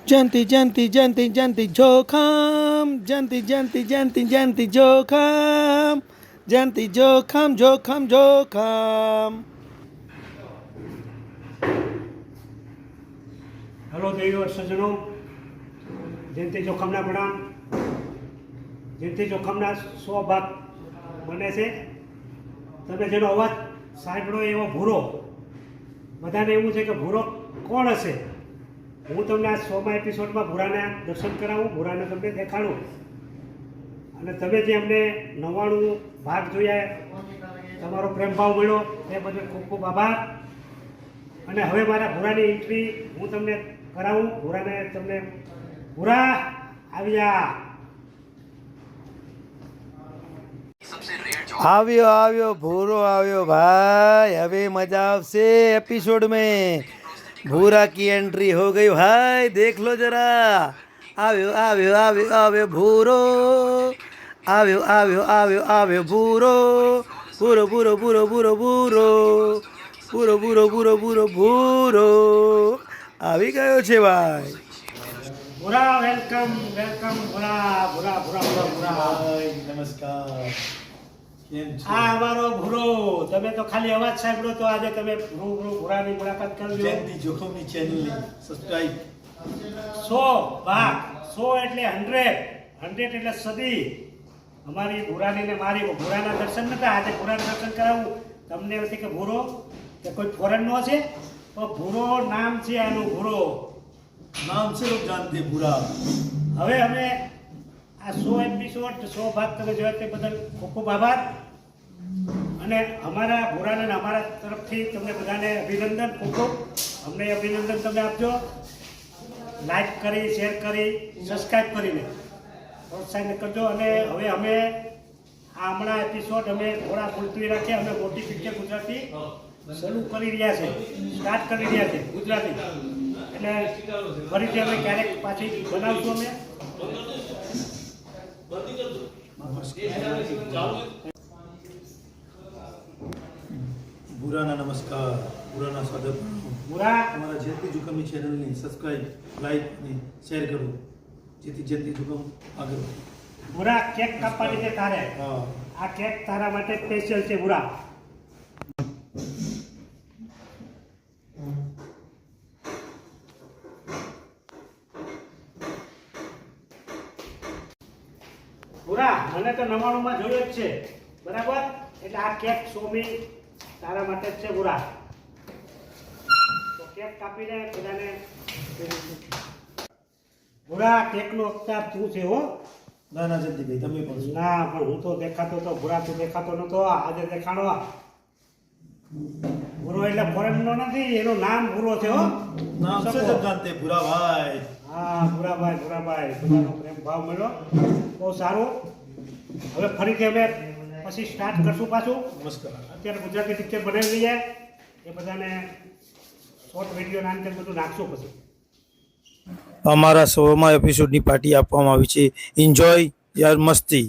જંતી જંતી જંતી જંતી જોખમ જંતી જંતી જંતી જંતી જોખમ જંતી જોખમ જોખમ જોખમ. હલો દેવીઓ સજ્જનો, જયંતિ જોખમના પ્રણામ. જયંતિ જોખમના 100 ભાગ બને છે. તમે જેનો અવાજ સાંભળો એવો ભૂરો, બધાને એવું છે કે ભૂરો કોણ હશે. હું તમને આ 100મા એપિસોડમાં ભૂરાના દર્શન કરાવું, ભૂરાને તમને દેખાડું. અને તમે જે અમને 99 ભાગ જોયા, તમારો પ્રેમભાવ મળ્યો એ બદલ ખૂબ ખૂબ આભાર. અને હવે મારા ભૂરાની એન્ટ્રી હું તમને કરાવું. ભૂરાને તમને ભૂરા આવ્યા. આવ્યો આવ્યો ભૂરો આવ્યો भाई. अभी मजा આવશે एपिसोड में. भूरा की एंट्री हो गई भाई, देख लो जरा. આવ્યો આવ્યો આવ્યો આવ્યો ભૂરો, આવ્યો આવ્યો આવ્યો આવ્યો ભૂરો. ભૂરો ભૂરો ભૂરો ભૂરો ભૂરો ભૂરો ભૂરો ભૂરો ભૂરો ભૂરો આવી ગયો છે ભાઈ. ભૂરા વેલકમ વેલકમ. ભૂરા ભૂરા ભૂરા ભૂરા ભૂરા નમસ્કાર. આ અમારો ભૂરો. તમે તો ખાલી અવાજ સાંભળો તો આજે તમે ભૂરાની મુલાકાત કરજો. જયંતિ જોખમની ચેનલની સબસ્ક્રાઇબ. 100 ભાગ, 100 એટલે 100 એટલે સદી. અમારી ભૂરાની ને મારી ભૂરાના દર્શન નતા. આજે ભૂરાના દર્શન કરાવું. તમને એવું કે ભૂરો કે કોઈ ફોરેનનો છે, તો ભૂરો નામ છે આનું. ભૂરો નામ છે લોગ જાનતે ભૂરા. હવે અમે આ 100 એપિસોડ 100 ભાગ તમે જોયા તે બદલ ખૂબ ખૂબ આભાર. અને અમારા ભૂરાને અમારા તરફથી તમને બધાને અભિનંદન. ખૂબ ખૂબ અમને અભિનંદન તમે આપજો. લાઈક કરી, શેર કરી, સબસ્ક્રાઈબ કરીને પ્રોત્સાહિત કરજો. અને હવે અમે આ હમણાં એપિસોડ અમે થોડા ભૂલતી રાખીએ. અમે મોટી પિક્ચર ગુજરાતી શરૂ કરી રહ્યા છે, સ્ટાર્ટ કરી રહ્યા છે ગુજરાતી. એટલે ફરીથી અમે ક્યારેક પાછી બનાવશું. અમે ભૂરાના નમસ્કાર, ભૂરાના સ્વાગત. ભૂરા અમારા જયંતિ જોખમની ચેનલની સબસ્ક્રાઇબ, લાઈક અને શેર કરો, જેથી જયંતિ જોખમ આગળ વધે. ભૂરા કેક કાપવાની છે તારે. હા, આ કેક તારા માટે સ્પેશિયલ છે ભૂરા. ભૂરા મને તો 99માં જોયો જ છે, બરાબર? એટલે આ કેક સોમી તારા માટે જ છે ભૂરા. તો કેક કાપીને બધાને ભૂરા કેકનો અખ્તાર તું છે હો. ના ના જયંતિભાઈ, તમે પણ ના પણ હું તો દેખાતો તો ભૂરા, તું દેખાતો નતો. આજે દેખાડો. ભૂરો એટલે ફોરેનનો નથી, એનું નામ ભૂરો છે હો. નામ છે લોગ જાનતે ભૂરા ભાઈ. હા ભૂરાભાઈ, ભૂરાભાઈ બધાનો પ્રેમ ભાવ મળ્યો, બહુ સારું. હવે ફરીથી અમે પછી સ્ટાર્ટ કરશું પાછું. નમસ્કાર. અત્યારે ગુજરાતી પિક્ચર બનાવી લઈએ, એ બધાને શોર્ટ વિડીયો ના અંદર બધું નાખશું પછી. અમારા 100મા એપિસોડની પાર્ટી આપવામાં આવી છે. એન્જોય યાર, મસ્તી.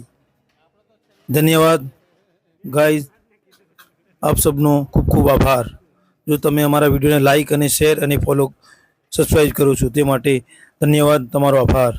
ધન્યવાદ ગાઈઝ, આપ સબનો ખૂબ ખૂબ આભાર. જો તમે અમારા વિડીયોને લાઈક અને શેર અને ફોલો સબસ્ક્રાઈબ કરો છો તે માટે ધન્યવાદ, તમારો આભાર.